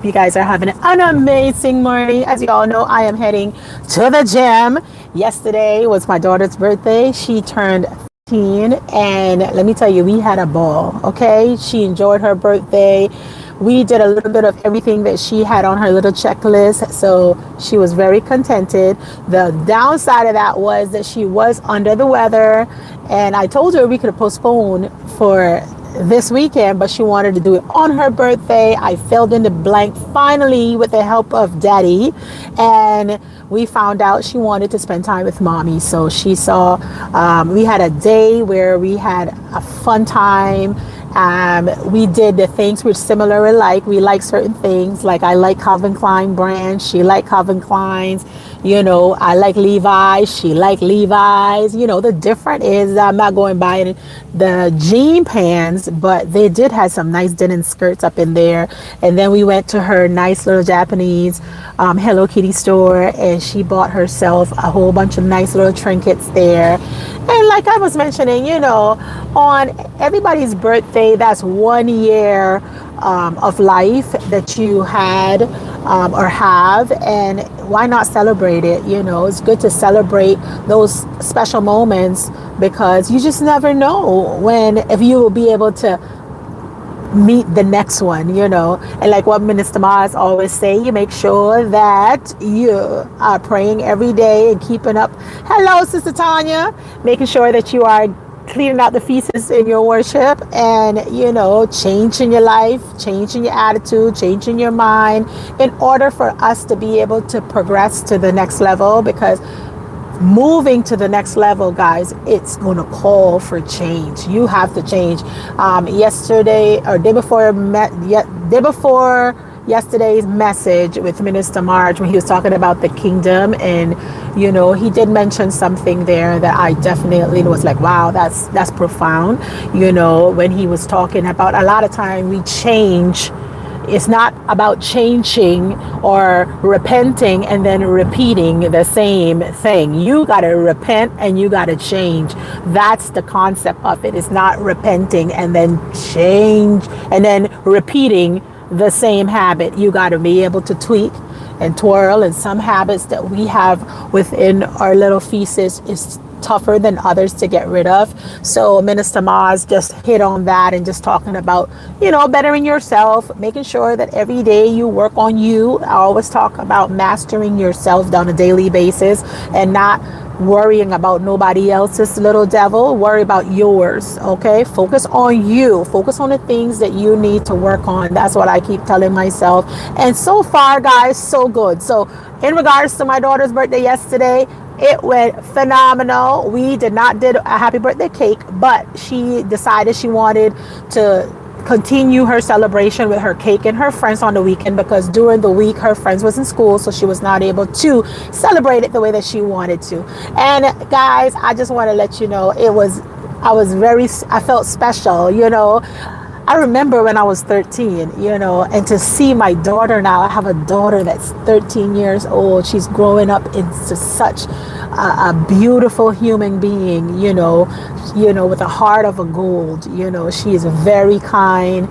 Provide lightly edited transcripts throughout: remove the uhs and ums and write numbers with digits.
You guys are having an amazing morning. As you all know, I am heading to the gym. Yesterday was my daughter's birthday. She turned 15, and let me tell you, we had a ball. Okay, she enjoyed her birthday. We did a little bit of everything that she had on her little checklist, so she was very contented. The downside of that was that she was under the weather, and I told her we could postpone for this weekend, but she wanted to do it on her birthday. I filled in the blank finally with the help of daddy, and we found out she wanted to spend time with mommy. So she saw, we had a day where we had a fun time. We did the things which similar alike. We like certain things. Like I like Calvin Klein brand. She liked Calvin Klein's. You know, I like Levi's. She liked Levi's. You know, the difference is I'm not going by the jean pants, but they did have some nice denim skirts up in there. And then we went to her nice little Japanese Hello Kitty store, and she bought herself a whole bunch of nice little trinkets there. And like I was mentioning, you know, on everybody's birthday, that's 1 year of life that you had or have, and why not celebrate it? You know, it's good to celebrate those special moments because you just never know when, if you will be able to meet the next one, you know. And like what Minister Mars always say, you make sure that you are praying every day and keeping up. Hello, Sister Tanya. Making sure that you are cleaning out the feces in your worship, and you know, changing your life, changing your attitude, changing your mind in order for us to be able to progress to the next level. Because moving to the next level, guys, it's going to call for change. You have to change. Yesterday or day before yesterday's message with Minister Marge, when he was talking about the kingdom, and you know, he did mention something there that I definitely was like, wow, that's profound. You know, when he was talking about a lot of time we change. It's not about changing or repenting and then repeating the same thing. You got to repent and you got to change. That's the concept of it. It's not repenting and then change and then repeating the same habit. You got to be able to tweak and twirl, and some habits that we have within our little feces is tougher than others to get rid of. So Minister Maz just hit on that and just talking about, you know, bettering yourself, making sure that every day you work on you. I always talk about mastering yourself on a daily basis and not worrying about nobody else's little devil. Worry about yours. Okay, focus on you, focus on the things that you need to work on. That's what I keep telling myself, and so far, guys, so good. So in regards to my daughter's birthday yesterday, it went phenomenal. We did not did a happy birthday cake, but she decided she wanted to continue her celebration with her cake and her friends on the weekend, because during the week her friends was in school, so she was not able to celebrate it the way that she wanted to. And guys, I just want to let you know, I felt special, you know. I remember when I was 13, you know, and to see my daughter now, I have a daughter that's 13 years old. She's growing up into such a beautiful human being, you know, with a heart of a gold. You know, she is very kind,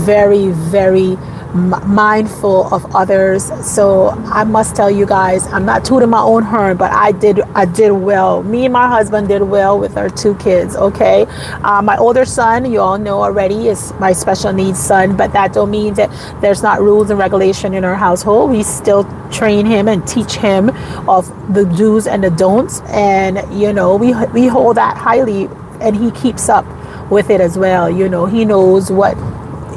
very, very mindful of others. So I must tell you guys, I'm not tooting my own horn, but I did well. Me and my husband did well with our 2 kids. Okay, my older son, you all know already, is my special needs son, but that don't mean that there's not rules and regulation in our household. We still train him and teach him of the do's and the don'ts, and you know, we hold that highly, and he keeps up with it as well. You know, he knows what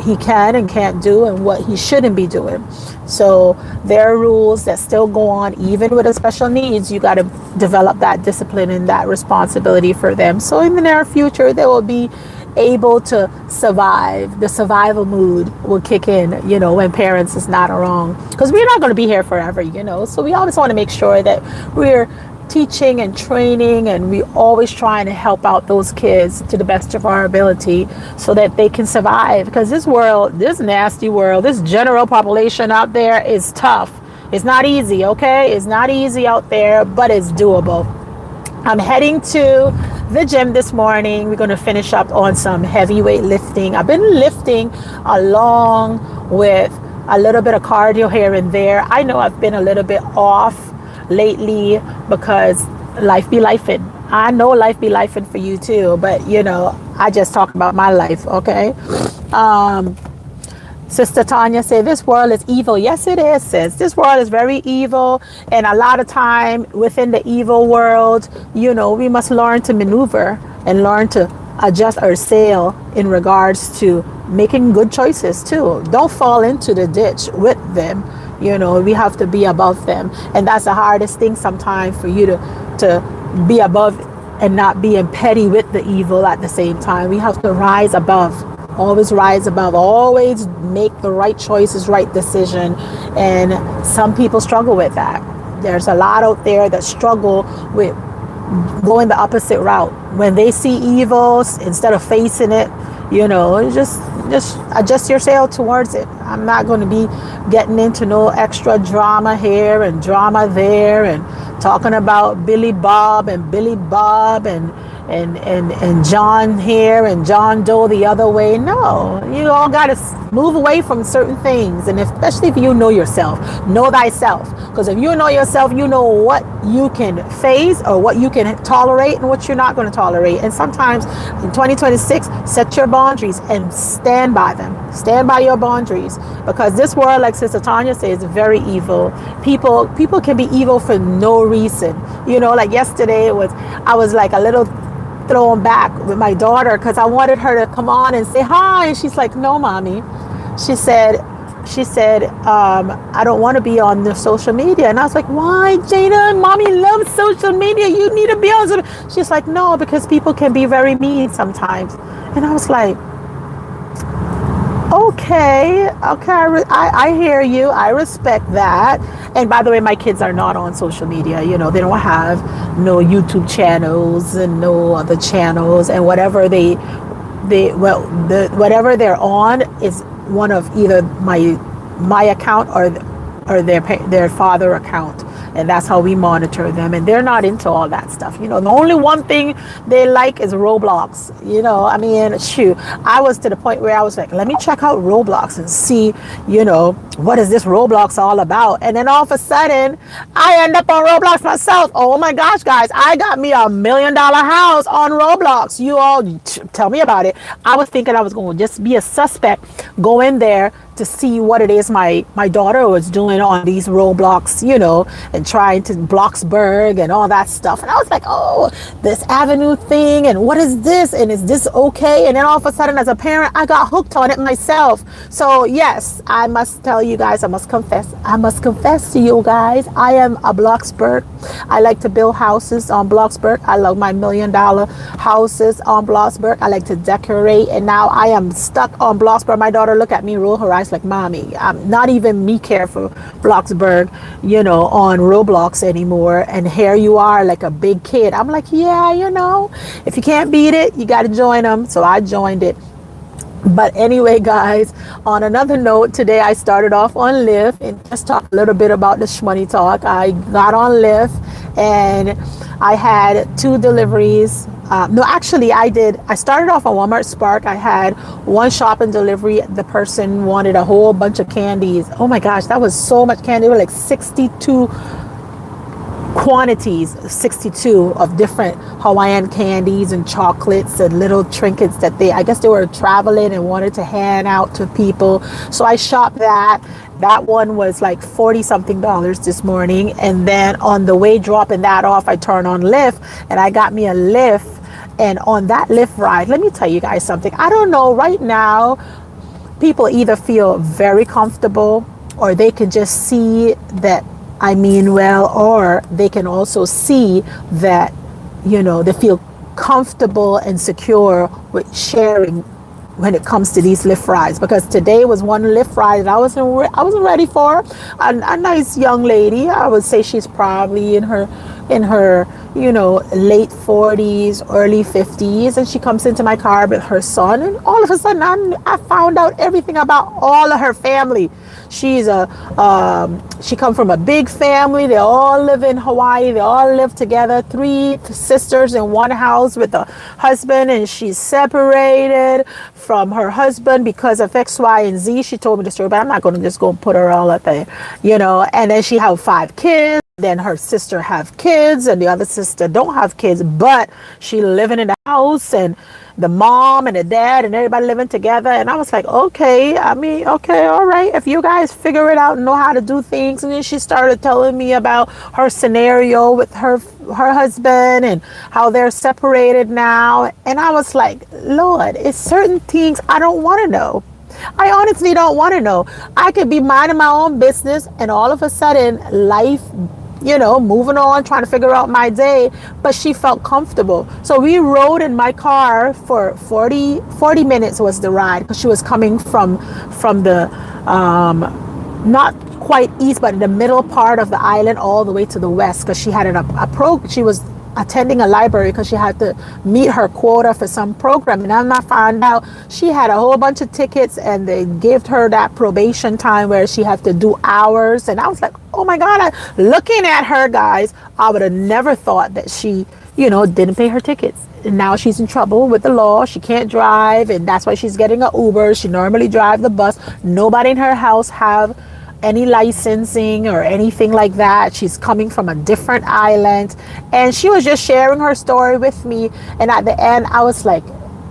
he can and can't do and what he shouldn't be doing. So there are rules that still go on. Even with the special needs, you got to develop that discipline and that responsibility for them, so in the near future they will be able to survive. The survival mood will kick in, you know, when parents is not around, because we're not going to be here forever, you know. So we always want to make sure that we're teaching and training, and we always trying to help out those kids to the best of our ability so that they can survive. Because this world, this nasty world, this general population out there is tough. It's not easy, okay? It's not easy out there, but it's doable. I'm heading to the gym this morning. We're going to finish up on some heavyweight lifting. I've been lifting along with a little bit of cardio here and there. I know I've been a little bit off lately because life be lifing. I know life be lifing for you too, but I just talk about my life, okay? Sister Tanya said, this world is evil. Yes, it is, sis. This world is very evil. And a lot of time within the evil world, we must learn to maneuver and learn to adjust our sail in regards to making good choices too. Don't fall into the ditch with them. We have to be above them. And that's the hardest thing sometimes, for you to be above and not being petty with the evil at the same time. We have to rise above. Always rise above, always make the right choices, right decision. And some people struggle with that. There's a lot out there that struggle with going the opposite route. When they see evils, instead of facing it, just adjust your sail towards it. I'm not going to be getting into no extra drama here and drama there and talking about Billy Bob and John here and John Doe the other way. No, you all got to move away from certain things. And especially if you know yourself, know thyself. Because if you know yourself, you know what you can face or what you can tolerate and what you're not going to tolerate. And sometimes in 2026, set your boundaries and stand by them. Stand by your boundaries. Because this world, like Sister Tanya says, is very evil. People can be evil for no reason. Like yesterday, I was like a little thrown back with my daughter because I wanted her to come on and say hi, and she's like, no, mommy. She said I don't want to be on the social media. And I was like, why, Jada? Mommy loves social media, you need to be on social. She's like, no, because people can be very mean sometimes. And I was like, okay, I hear you, I respect that. And by the way, my kids are not on social media. They don't have no YouTube channels and no other channels, and whatever whatever they're on is one of either my account or their father account. And that's how we monitor them. And they're not into all that stuff. The only one thing they like is Roblox. Shoot, I was to the point where I was like, let me check out Roblox and see, what is this Roblox all about? And then all of a sudden, I end up on Roblox myself. Oh my gosh, guys, I got me $1 million house on Roblox. You all tell me about it. I was thinking I was going to just be a suspect, go in there to see what it is my daughter was doing on these Roblox, and trying to Bloxburg and all that stuff. And I was like, oh, this Avenue thing, and what is this? And is this okay? And then all of a sudden, as a parent, I got hooked on it myself. So yes, I must tell you guys, I must confess to you guys, I am a Bloxburg. I like to build houses on Bloxburg. I love my $1 million houses on Bloxburg. I like to decorate, and now I am stuck on Bloxburg. My daughter look at me, roll her eyes like, mommy, I'm not even me care for Bloxburg, on Roblox anymore. And here you are like a big kid. I'm like, yeah, if you can't beat it, you got to join them. So I joined it. But anyway, guys, on another note, today I started off on Lyft and just talked a little bit about the shmoney talk. I got on Lyft and I had 2 deliveries. No, actually I did. I started off on Walmart Spark. I had 1 shopping delivery. The person wanted a whole bunch of candies. Oh my gosh, that was so much candy. It was like 62 quantities, 62 of different Hawaiian candies and chocolates and little trinkets that I guess they were traveling and wanted to hand out to people. So I shopped that. That one was like $40 something this morning. And then on the way dropping that off, I turned on Lyft and I got me a Lyft. And on that Lyft ride, let me tell you guys something. I don't know, right now, people either feel very comfortable or they can just see that I mean well, or they can also see that, they feel comfortable and secure with sharing when it comes to these Lyft rides. Because today was one Lyft ride that I wasn't ready for. A nice young lady. I would say she's probably in her in her, late 40s, early 50s, and she comes into my car with her son, and all of a sudden I found out everything about all of her family. She come from a big family. They all live in Hawaii. They all live together, 3 sisters in one house with a husband, and she's separated from her husband because of X, Y, and Z. She told me the story, but I'm not going to just go and put her all up there, and then she have 5 kids. Then her sister have kids, and the other sister don't have kids, but she living in the house, and the mom and the dad and everybody living together. And I was like, okay, all right, if you guys figure it out and know how to do things. And then she started telling me about her scenario with her husband and how they're separated now. And I was like, Lord, it's certain things I don't want to know. I honestly don't want to know. I could be minding my own business, and all of a sudden life, moving on, trying to figure out my day. But she felt comfortable. So we rode in my car for 40 minutes was the ride, because she was coming from the, not quite east, but in the middle part of the island all the way to the west, because she had she was attending a library because she had to meet her quota for some program. And I found out she had a whole bunch of tickets, and they gave her that probation time where she had to do hours. And I was like, oh my God, looking at her, guys, I would have never thought that she, didn't pay her tickets. And now she's in trouble with the law. She can't drive, and that's why she's getting an Uber. She normally drives the bus. Nobody in her house have any licensing or anything like that. She's coming from a different island, and she was just sharing her story with me. And at the end, I was like,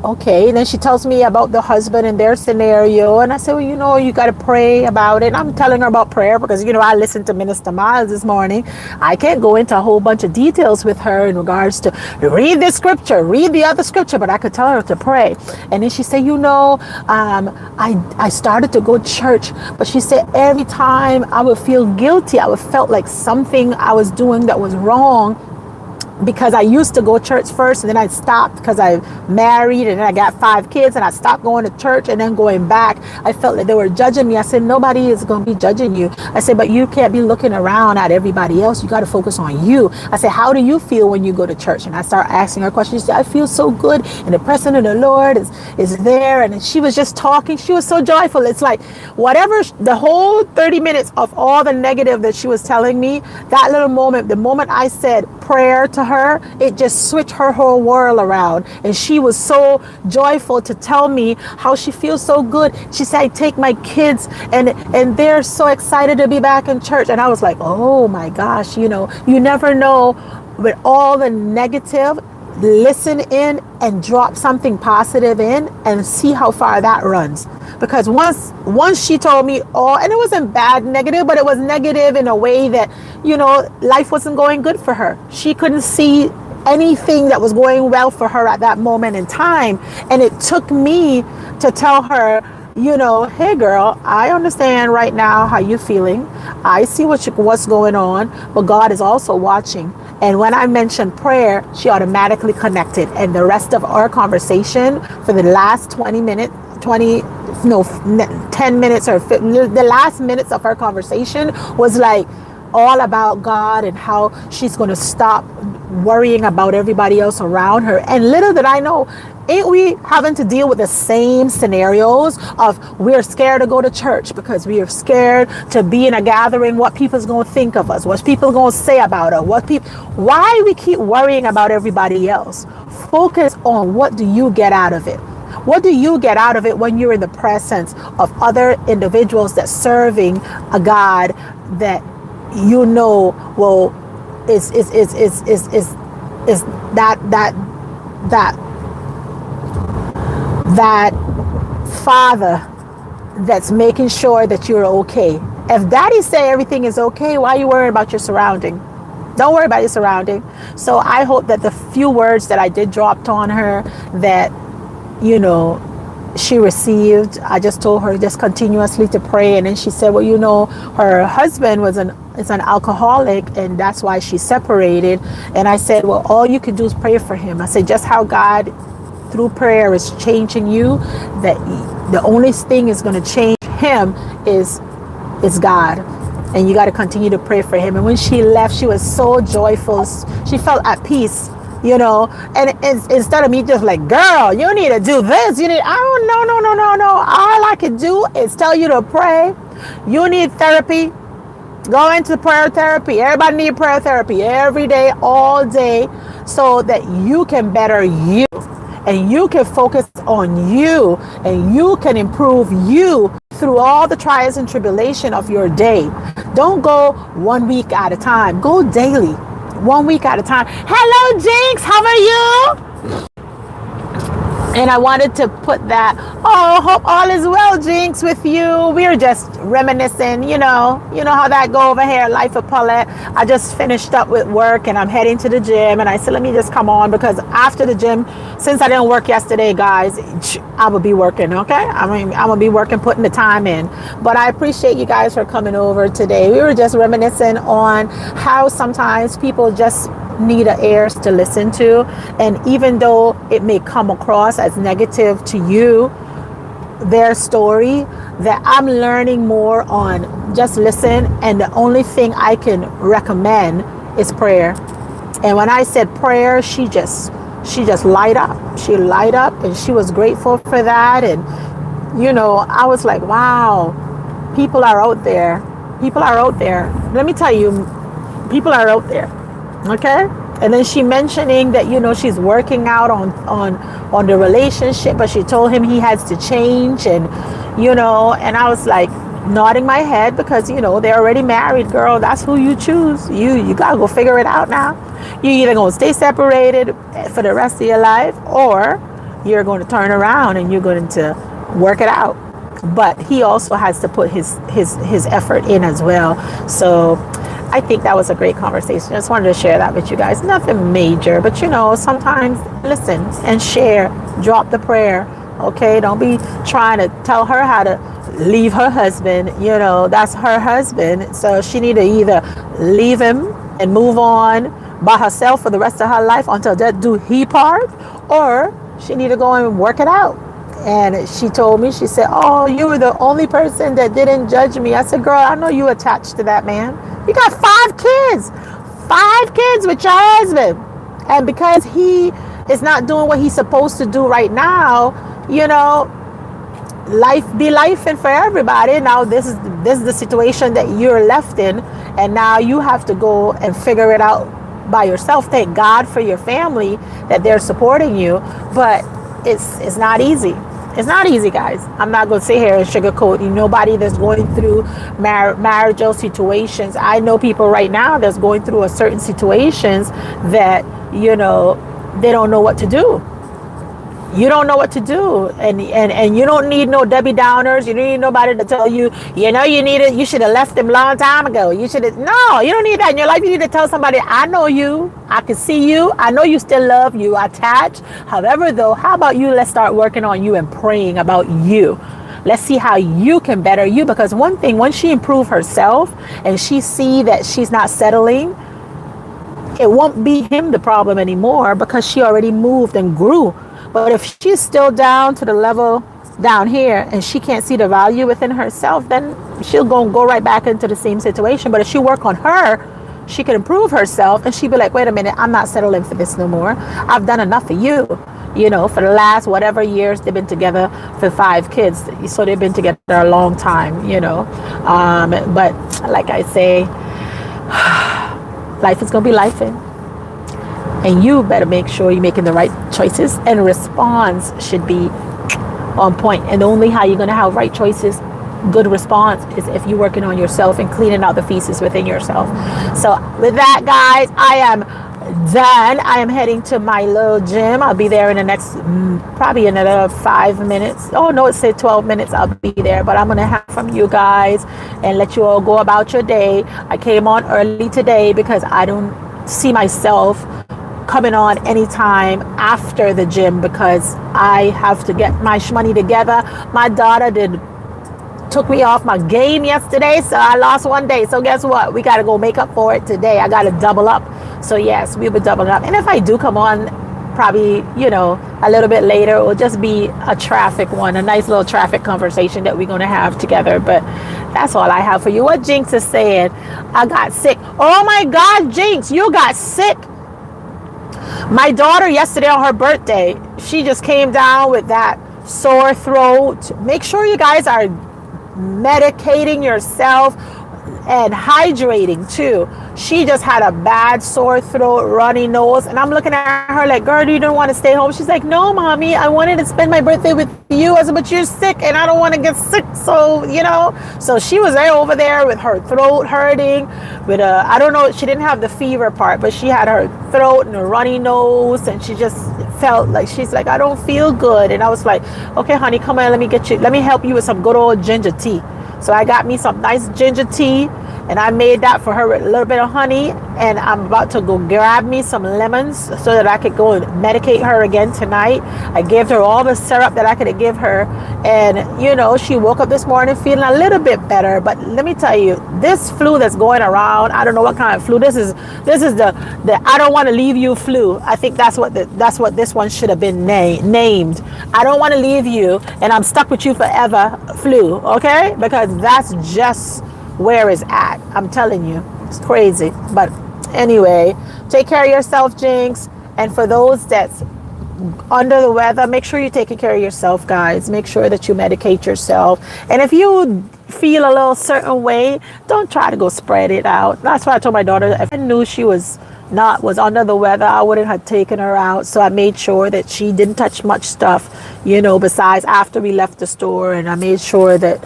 okay. And then she tells me about the husband and their scenario, and I said, well, you got to pray about it. And I'm telling her about prayer because I listened to Minister Miles this morning. I can't go into a whole bunch of details with her in regards to read this scripture, read the other scripture, but I could tell her to pray. And then she said, I started to go to church, but she said every time I would feel guilty. I would felt like something I was doing that was wrong, because I used to go to church first, and then I stopped because I married, and then I got 5 kids, and I stopped going to church. And then going back, I felt like they were judging me. I said, nobody is going to be judging you. I said, but you can't be looking around at everybody else. You got to focus on you. I said, how do you feel when you go to church? And I started asking her questions. She said, I feel so good, and the presence of the Lord is there. And she was just talking. She was so joyful. It's like whatever, the whole 30 minutes of all the negative that she was telling me, that little moment, the moment I said prayer to her, it just switched her whole world around. And she was so joyful to tell me how she feels so good. She said, I take my kids, and they're so excited to be back in church. And I was like, oh my gosh, you never know, with all the negative, listen in and drop something positive in and see how far that runs. Because once she told me and it wasn't bad negative, but it was negative in a way that, life wasn't going good for her. She couldn't see anything that was going well for her at that moment in time. And it took me to tell her, hey girl, I understand right now how you're feeling. I see what's going on, but God is also watching. And when I mentioned prayer, she automatically connected. And the rest of our conversation for the last 10 minutes or the last minutes of our conversation was like all about God and how she's going to stop worrying about everybody else around her. And little did I know, ain't we having to deal with the same scenarios of we're scared to go to church because we are scared to be in a gathering, what people's going to think of us, what people going to say about us, why we keep worrying about everybody else. Focus on what do you get out of it. What do you get out of it when you're in the presence of other individuals that serving a God that will is that father that's making sure that you're okay. If daddy say everything is okay, why are you worrying about your surrounding? Don't worry about your surrounding. So I hope that the few words that I did dropped on her, that she received. I just told her just continuously to pray. And then she said, well, her husband is an alcoholic, and that's why she separated. And I said, well, all you can do is pray for him. I said, just how God through prayer is changing you, that the only thing is going to change him is God. And you got to continue to pray for him. And when she left, she was so joyful. She felt at peace, you know. And instead of me just like, girl, you need to do this. You need, oh, no. All I can do is tell you to pray. You need therapy. Go into prayer therapy. Everybody need prayer therapy every day, all day, so that you can better you. And you can focus on you. And you can improve you through all the trials and tribulation of your day. Don't go 1 week at a time. Go daily, 1 week at a time. Hello, Jinx. How are you? And I wanted to put that, oh, hope all is well, Jinx, with you. We're just reminiscing, you know how that go over here, Life of Paulette. I just finished up with work and I'm heading to the gym. And I said, let me just come on, because after the gym, since I didn't work yesterday, guys, I will be working, okay? I mean, I'm going to be working, putting the time in. But I appreciate you guys for coming over today. We were just reminiscing on how sometimes people just need ears to listen to, and even though it may come across as negative to you, their story, that I'm learning more on just listen, and the only thing I can recommend is prayer. And when I said prayer, she just light up. She light up, and she was grateful for that. And I was like, wow, people are out there. Let me tell you, people are out there. Okay. And then she mentioning that, she's working out on the relationship, but she told him he has to change. And, and I was like nodding my head, because, they're already married, girl. That's who you choose. You got to go figure it out now. You're either going to stay separated for the rest of your life, or you're going to turn around and you're going to work it out. But he also has to put his effort in as well. So I think that was a great conversation. I just wanted to share that with you guys. Nothing major, but sometimes listen and share. Drop the prayer. Okay, don't be trying to tell her how to leave her husband. That's her husband. So she need to either leave him and move on by herself for the rest of her life until death do he part, or she need to go and work it out. And she told me, she said, oh, you were the only person that didn't judge me. I said, girl, I know you attached to that man. You got 5 kids with your husband. And because he is not doing what he's supposed to do right now, life be lifing for everybody. Now this is the situation that you're left in, and now you have to go and figure it out by yourself. Thank God for your family that they're supporting you, but it's not easy. It's not easy, guys. I'm not going to sit here and sugarcoat nobody that's going through marital situations. I know people right now that's going through a certain situations that, they don't know what to do. You don't know what to do. And you don't need no Debbie Downers. You don't need nobody to tell you, you should have left them long time ago. No, you don't need that in your life. You need to tell somebody, I know you. I can see you. I know you still love you. Attached. However, though, how about you? Let's start working on you and praying about you. Let's see how you can better you. Because one thing, once she improve herself and she see that she's not settling, it won't be him the problem anymore, because she already moved and grew. But if she's still down to the level down here and she can't see the value within herself, then she'll go right back into the same situation. But if she work on her, she can improve herself, and she'll be like, wait a minute, I'm not settling for this no more. I've done enough for you. For the last whatever years they've been together, for 5 kids. So they've been together a long time, But like I say, life is going to be lifing. And you better make sure you're making the right choices, and response should be on point. And only how you're going to have right choices, good response, is if you're working on yourself and cleaning out the feces within yourself. So with that, guys, I am done. I am heading to my little gym. I'll be there in the next probably another 5 minutes. Oh no, it said 12 minutes. I'll be there, but I'm going to have from you guys and let you all go about your day. I came on early today because I don't see myself coming on anytime after the gym, because I have to get my money together. My daughter took me off my game yesterday, so I lost one day. So guess what? We got to go make up for it today. I got to double up. So yes, we will double up. And if I do come on, probably, a little bit later, it will just be a traffic one, a nice little traffic conversation that we're going to have together. But That's all I have for you. What Jinx is saying? I got sick. Oh my God, Jinx, you got sick. My daughter yesterday on her birthday, she just came down with that sore throat. Make sure you guys are medicating yourself and hydrating too. She just had a bad sore throat, runny nose, and I'm looking at her like, girl, you don't want to stay home? She's like, no, mommy, I wanted to spend my birthday with you. I said, but you're sick and I don't want to get sick. So, so she was there over there with her throat hurting, with I don't know, she didn't have the fever part, but she had her throat and a runny nose, and she just felt like, she's like, I don't feel good. And I was like, okay, honey, come on, let me help you with some good old ginger tea. So I got me some nice ginger tea, and I made that for her with a little bit of honey, and I'm about to go grab me some lemons so that I could go and medicate her again tonight. I gave her all the syrup that I could give her, and she woke up this morning feeling a little bit better. But let me tell you, this flu that's going around, I don't know what kind of flu this is. This is the I don't want to leave you flu. I think that's what this one should have been named. I don't want to leave you, and I'm stuck with you forever flu. Okay, because that's just where it's at. I'm telling you, it's crazy. But anyway, take care of yourself, Jinx. And for those that's under the weather, make sure you're taking care of yourself, guys. Make sure that you medicate yourself. And if you feel a little certain way, don't try to go spread it out. That's why I told my daughter, if I knew she was under the weather, I wouldn't have taken her out. So I made sure that she didn't touch much stuff, besides after we left the store. And I made sure that,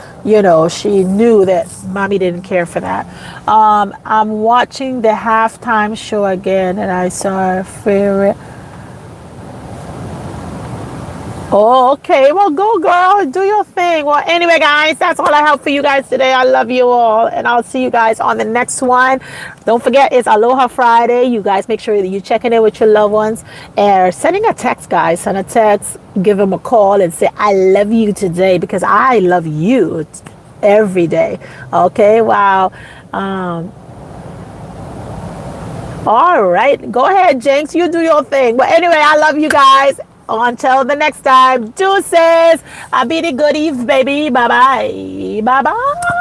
she knew that mommy didn't care for that. I'm watching the halftime show again, and I saw a favorite. Oh, okay. Well, go, girl. Do your thing. Well, anyway, guys, that's all I have for you guys today. I love you all, and I'll see you guys on the next one. Don't forget, it's Aloha Friday. You guys make sure that you're checking in with your loved ones and sending a text, guys. Send a text, give them a call, and say, I love you today, because I love you every day. Okay? Wow. All right. Go ahead, Jinx. You do your thing. But anyway, I love you guys. Until the next time, deuces. I be the goodies, baby. Bye-bye. Bye-bye.